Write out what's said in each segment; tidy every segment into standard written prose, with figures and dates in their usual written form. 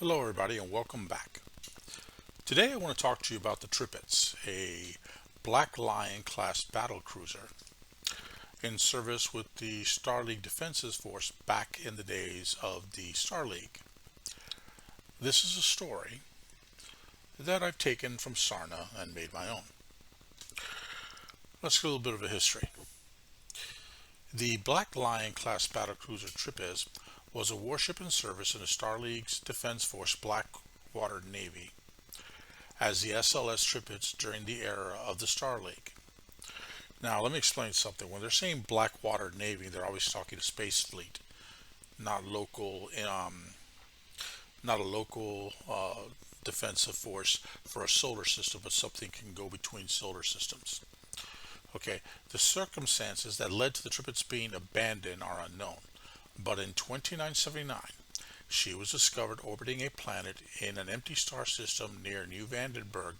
Hello everybody and welcome back. Today I want to talk to you about the Tripitz, a Black Lion class battle cruiser in service with the Star League Defenses Force back in the days of the Star League. This is a story that I've taken from Sarna and made my own. Let's get a little bit of a history. The Black Lion class battle cruiser Tripitz was a warship in service in the Star League's Defense Force Blackwater Navy as the SLS Tripitz during the era of the Star League. Now let me explain something. When they're saying Blackwater Navy, they're always talking to Space Fleet, not not a local defensive force for a solar system, but something can go between solar systems. Okay, the circumstances that led to the Tripitz being abandoned are unknown, but in 2979, she was discovered orbiting a planet in an empty star system near New Vandenberg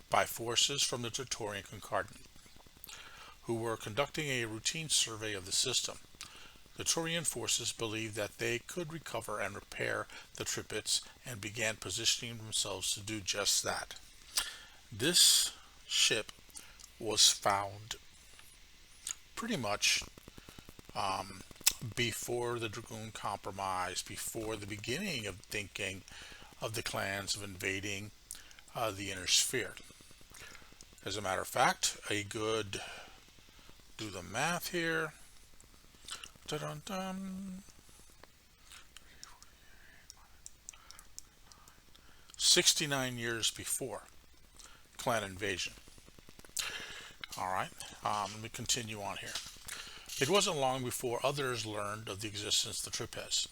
by forces from the Taurian Concordat, who were conducting a routine survey of the system. The Taurian forces believed that they could recover and repair the Tripitz and began positioning themselves to do just that. This ship was found pretty much before the Dragoon Compromise, before the beginning of thinking of the clans of invading the inner sphere. As a matter of fact, do the math here. Dun, dun. 69 years before clan invasion. All right, let me continue on here. It wasn't long before others learned of the existence of the Tripitz.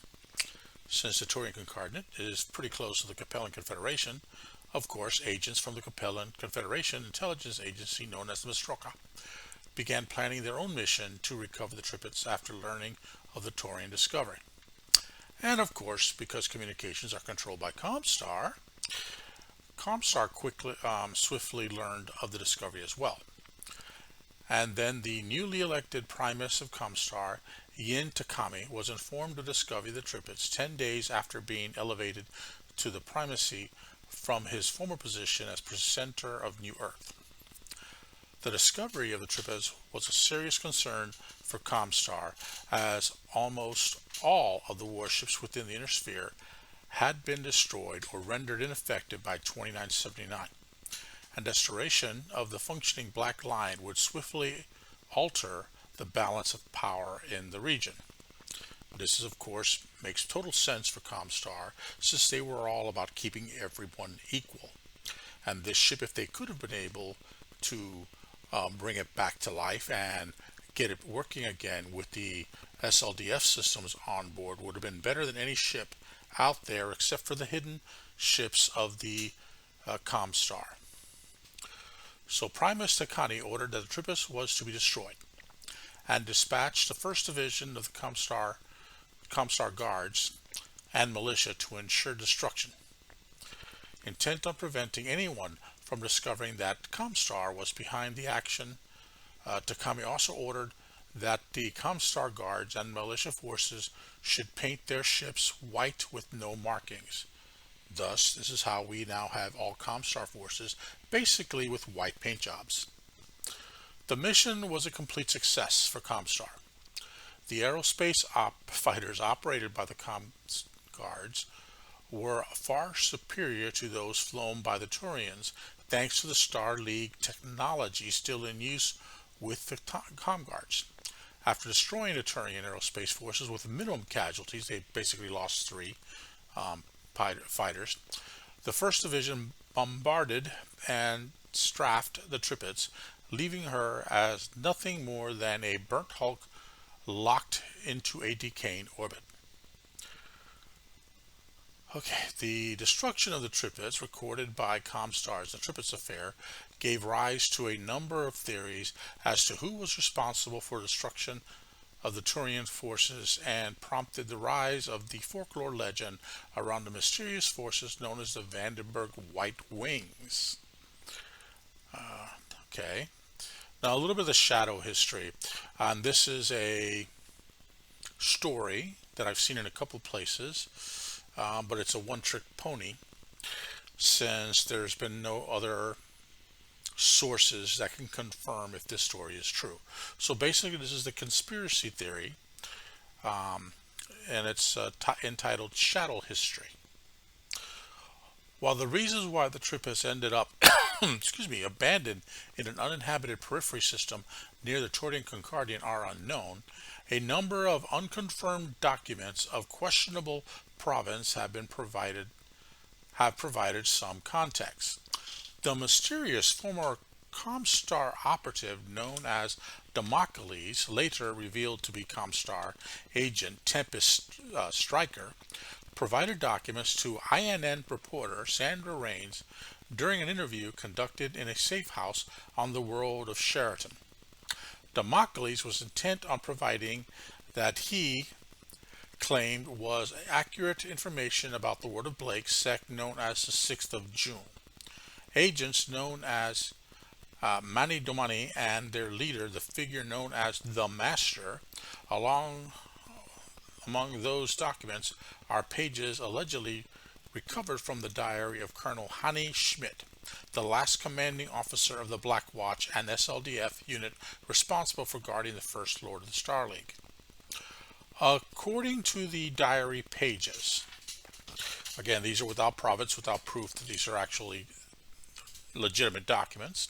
Since the Taurian Concordat is pretty close to the Capellan Confederation, of course, agents from the Capellan Confederation intelligence agency known as the Mistroka began planning their own mission to recover the Tripitz after learning of the Taurian discovery. And of course, because communications are controlled by ComStar, ComStar swiftly learned of the discovery as well. And then the newly elected Primus of ComStar, Yin Takami, was informed of the discovery of the Tripitz 10 days after being elevated to the primacy from his former position as presenter of New Earth. The discovery of the Tripitz was a serious concern for ComStar, as almost all of the warships within the inner sphere had been destroyed or rendered ineffective by 2979. And restoration of the functioning Black Lion would swiftly alter the balance of power in the region. This is, of course, makes total sense for ComStar, since they were all about keeping everyone equal. And this ship, if they could have been able to bring it back to life and get it working again with the SLDF systems on board, would have been better than any ship out there except for the hidden ships of the ComStar. So Primus Takani ordered that the Tripitz was to be destroyed and dispatched the 1st Division of the ComStar Guards and Militia to ensure destruction. Intent on preventing anyone from discovering that ComStar was behind the action, Takami also ordered that the ComStar Guards and Militia forces should paint their ships white with no markings. Thus, this is how we now have all ComStar forces basically with white paint jobs. The mission was a complete success for ComStar. The aerospace fighters operated by the Guards were far superior to those flown by the Taurians, thanks to the Star League technology still in use with the ComGuards. After destroying the Taurian aerospace forces with minimum casualties, they basically lost 3 fighters. The 1st Division bombarded and strafed the Tripitz, leaving her as nothing more than a burnt hulk locked into a decaying orbit. Okay, the destruction of the Tripitz, recorded by ComStar's The Tripitz Affair, gave rise to a number of theories as to who was responsible for the destruction of the Taurian forces and prompted the rise of the folklore legend around the mysterious forces known as the Vandenberg White Wings. Okay, now a little bit of the shadow history. This is a story that I've seen in a couple places. but it's a one-trick pony since there's been no other sources that can confirm if this story is true. So basically, this is the conspiracy theory, um, and it's entitled Shadow History. While the reasons why the Tripitz ended up excuse me, abandoned in an uninhabited periphery system near the Taurian Concordat are unknown, a number of unconfirmed documents of questionable provenance have provided some context. The mysterious former ComStar operative known as Damocles, later revealed to be ComStar agent Tempest Stryker, provided documents to INN reporter Sandra Raines during an interview conducted in a safe house on the world of Sheraton. Damocles was intent on providing that he claimed was accurate information about the Word of Blake sect known as the 6th of June. Agents known as Mani Domani and their leader, the figure known as the Master, among those documents are pages allegedly recovered from the diary of Colonel Hanni Schmidt, the last commanding officer of the Black Watch and SLDF unit responsible for guarding the First Lord of the Star League. According to the diary pages, again, these are without provenance, without proof that these are actually legitimate documents,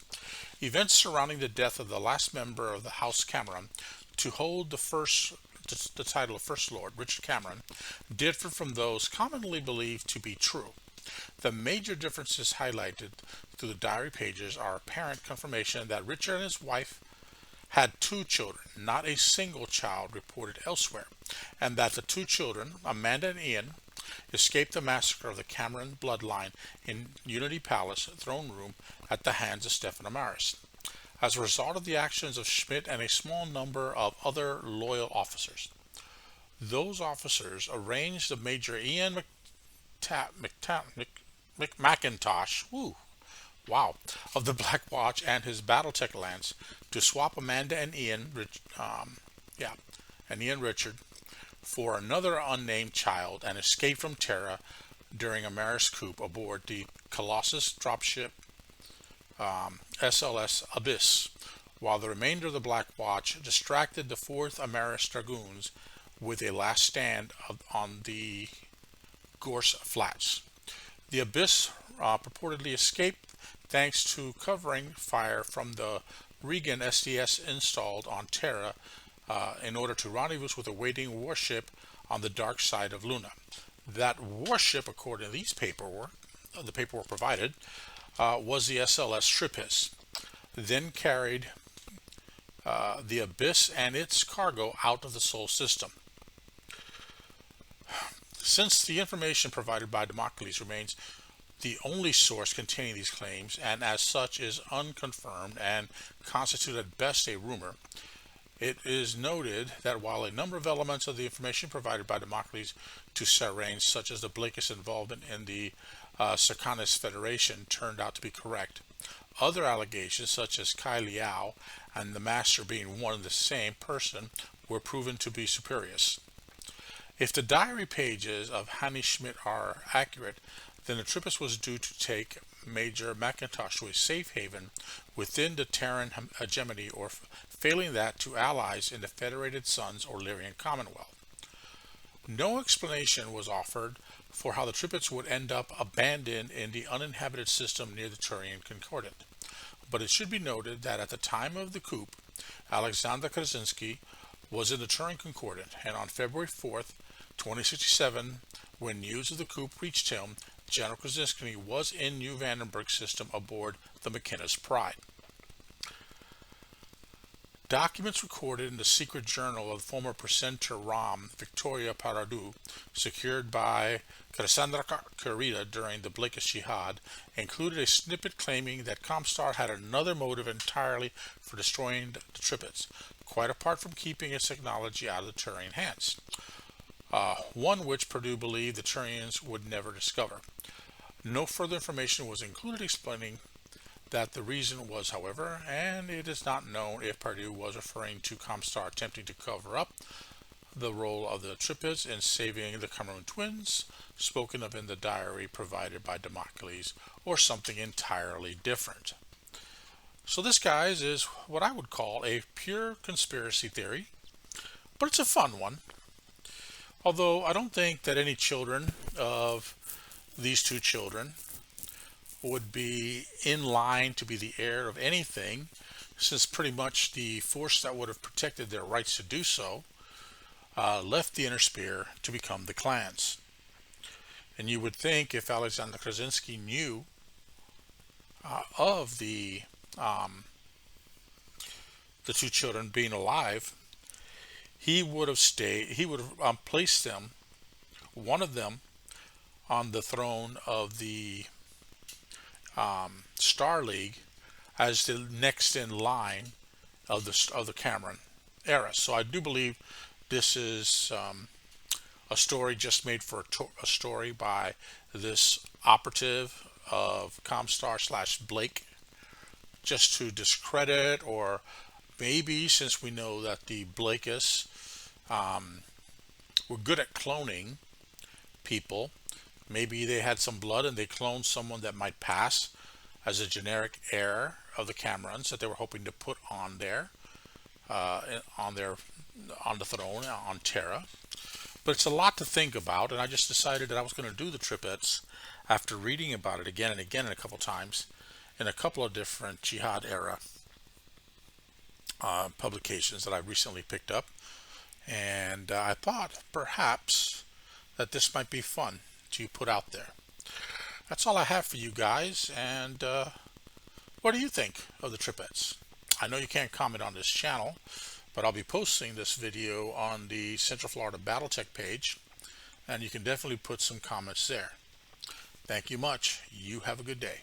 events surrounding the death of the last member of the House Cameron to hold the title of First Lord, Richard Cameron, differ from those commonly believed to be true. The major differences highlighted through the diary pages are apparent confirmation that Richard and his wife had 2 children, not a single child reported elsewhere, and that the 2 children, Amanda and Ian, escaped the massacre of the Cameron bloodline in Unity Palace throne room at the hands of Stefan Amaris, as a result of the actions of Schmidt and a small number of other loyal officers. Those officers arranged the Major Ian McIntosh of the Black Watch and his Battletech Lance to swap Amanda and Ian Richard for another unnamed child and escape from Terra during a Maris coup aboard the Colossus dropship SLS Abyss, while the remainder of the Black Watch distracted the 4th Amaris Dragoons with a last stand on the Gorse Flats. The Abyss purportedly escaped thanks to covering fire from the Regan SDS installed on Terra in order to rendezvous with a waiting warship on the dark side of Luna. That warship, according to these paperwork, the paperwork provided, was the SLS Tripitz, then carried the Abyss and its cargo out of the Sol system. Since the information provided by Damocles remains the only source containing these claims, and as such is unconfirmed and constitutes at best a rumor, it is noted that while a number of elements of the information provided by Damocles to Sarrain, such as the Blakist involvement in the Sarkanis Federation, turned out to be correct, other allegations, such as Kai Liao and the Master being one and the same person, were proven to be spurious. If the diary pages of Hanni Schmidt are accurate, then the Tripitz was due to take Major McIntosh to a safe haven within the Terran hegemony, or failing that, to allies in the Federated Sons or Lyrian Commonwealth. No explanation was offered for how the Tripitz would end up abandoned in the uninhabited system near the Taurian Concordat, but it should be noted that at the time of the coup, Alexander Krasinski was in the Taurian Concordat, and on February 4th, 2067, when news of the coup reached him, General Krasinski was in New Vandenberg system aboard the McKenna's Pride. Documents recorded in the secret journal of former presenter Ram Victoria Paradu, secured by Cassandra Kurita during the Blakist Jihad, included a snippet claiming that ComStar had another motive entirely for destroying the Tripitz, quite apart from keeping its technology out of the Turian hands. One which Purdue believed the Turians would never discover. No further information was included explaining that the reason was, however, and it is not known if Purdue was referring to ComStar attempting to cover up the role of the Tripitz in saving the Cameroon twins, spoken of in the diary provided by Democles, or something entirely different. So this, guys, is what I would call a pure conspiracy theory, but it's a fun one. Although I don't think that any children of these two children would be in line to be the heir of anything, since pretty much the force that would have protected their rights to do so left the inner sphere to become the clans. And you would think if Alexander Krasinski knew of the two children being alive, he would have placed them, one of them, on the throne of the Star League as the next in line of the Cameron era. So I do believe this is a story just made for a story by this operative of ComStar / Blake, just to discredit, or maybe since we know that the Blakeists were good at cloning people, maybe they had some blood and they cloned someone that might pass as a generic heir of the Camerons that they were hoping to put on there, on the throne on Terra. But it's a lot to think about, and I just decided that I was going to do the Tripitz after reading about it again and again and a couple times in a couple of different Jihad era publications that I recently picked up, and I thought perhaps that this might be fun to put out there. That's all I have for you guys, and what do you think of the Tripitz? I know you can't comment on this channel, but I'll be posting this video on the Central Florida Battletech page, and you can definitely put some comments there. Thank you much. You have a good day.